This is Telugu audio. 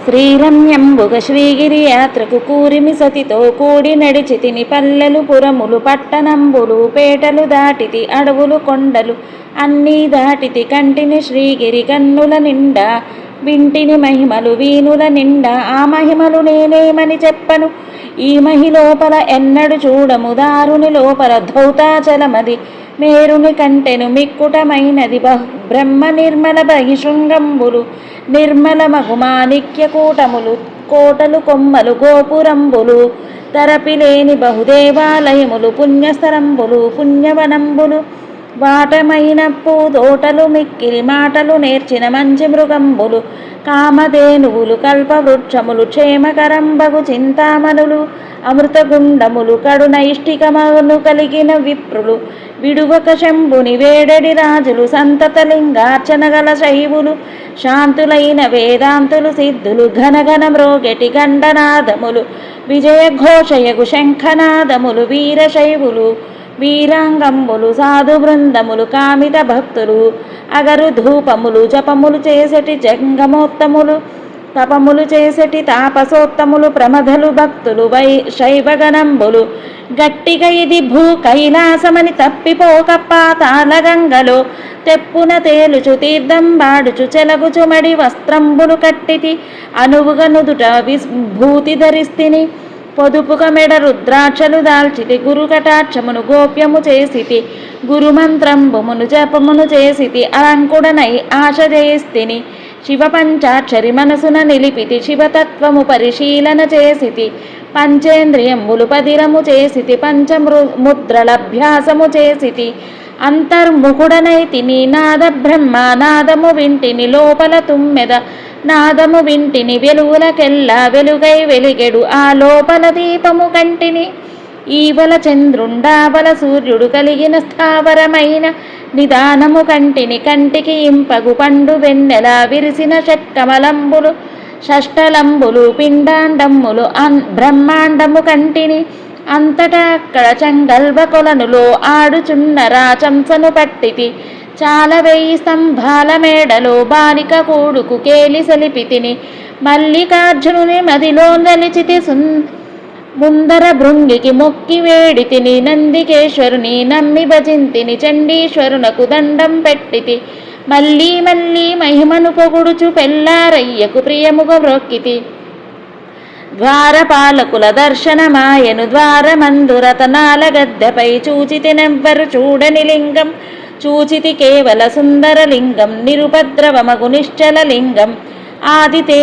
శ్రీరమ్యంబుగ శ్రీగిరి యాత్రకు కూరిమి సతితో కూడి నడిచితిని. పల్లెలు పురములు పట్టణంబులు పేటలు దాటితి, అడవులు కొండలు అన్నీ దాటితి. కంటిని శ్రీగిరి కన్నుల నిండా, వింటిని మహిమలు వీనుల నిండా. ఆ మహిమలు నేనేమని చెప్పను, ఈ మహిలోపల ఎన్నడు చూడము. దారుని లోపల ధౌతాచలమది, మేరుని కంటెను మిక్కుటమైనది. బ్రహ్మ నిర్మల బహిశృంగంబులు, నిర్మల మగుమాణిక్య కూటములు. కోటలు కొమ్మలు గోపురంబులు, తరపిలేని బహుదేవాలయములు. పుణ్యస్థలంబులు పుణ్యవనంబులు, వాటమైన పూతోటలు. మిక్కిలి మాటలు నేర్చిన మంచి మృగంబులు, కామధేనువులు. కల్పవృక్షములు, క్షేమకరంబగు చింతామణులు. అమృతగుండములు, కడునైష్టికమను కలిగిన విప్రులు. విడువక శంభుని వేడడి రాజులు, సంతతలింగార్చన గల శైవులు. శాంతులైన వేదాంతులు, సిద్ధులు. ఘనఘన మ్రోగెటి గండనాదములు, విజయఘోషయగు శంఖనాదములు. వీరశైవులు, వీరాంగంబులు, సాధు బృందములు. కామిత భక్తులు, అగరు ధూపములు. జపములు చేసటి జంగమోత్తములు, తపములు చేసటి తాపసోత్తములు. ప్రమథలు భక్తులు, శైవగణంబులు. గట్టిగా ఇది భూ కైలాసమని తప్పిపోక పాతాళ గంగలో. తెప్పున తేలుచు తీర్థం బాడుచు చెలగుచు మడి వస్త్రంబులు కట్టితి. అనువుగా నుదుట విభూతి ధరిస్తిని, పొదుపుక మెడ రుద్రాక్షలు దాల్చితి. గురు కటాక్షమును గోప్యము చేసితి, గురుమంత్రంబుమును జపమును చేసితి. అలంకుడనై ఆశ చేస్తిని, శివ పంచాక్షరి మనసున నిలిపితి. శివతత్వము పరిశీలన చేసితి, పంచేంద్రియంబులు పదిరము చేసితి. పంచముద్రలభ్యాసము చేసితి, అంతర్ముఖుడనైతిని. నాద బ్రహ్మ నాదము వింటిని, లోపల తుమ్మెద నాదము వింటిని. వెలుగులకెల్లా వెలుగై వెలిగెడు, ఆ లోపల దీపము కంటిని. ఈవల చంద్రుండావల సూర్యుడు కలిగిన స్థావరమైన నిదానము కంటిని. కంటికి ఇంపగు పండు వెన్నెల విరిసిన షట్కమలంబులు, షష్టలంబులు. పిండాండములు బ్రహ్మాండము కంటిని. అంతటా అక్కడ చంగల్వ కొలనులో ఆడుచున్న రాచంసను పట్టితి. చాలా 1000 స్తంభాల మేడలో బాలిక కూడుకు కేలి సలిపితిని. మల్లికార్జునుని మదిలో నలిచితి, ముందర భృంగికి మొక్కి వేడితిని. నందికేశ్వరుని నమ్మి భజింతిని, చండీశ్వరునకు దండం పెట్టితి. మళ్ళీ మళ్ళీ మహిమను పొగుడుచు పెళ్ళారయ్యకు ప్రియముగా మ్రొక్కితి. ద్వారపాలకుల దర్శనమాయను, ద్వారమందు రతనాల గద్దెపై. చూచితినెవ్వరు చూడని లింగం, చూచితి కేవల సుందరలింగం. నిరుపద్రవమగు నిశ్చల లింగం, ఆదితే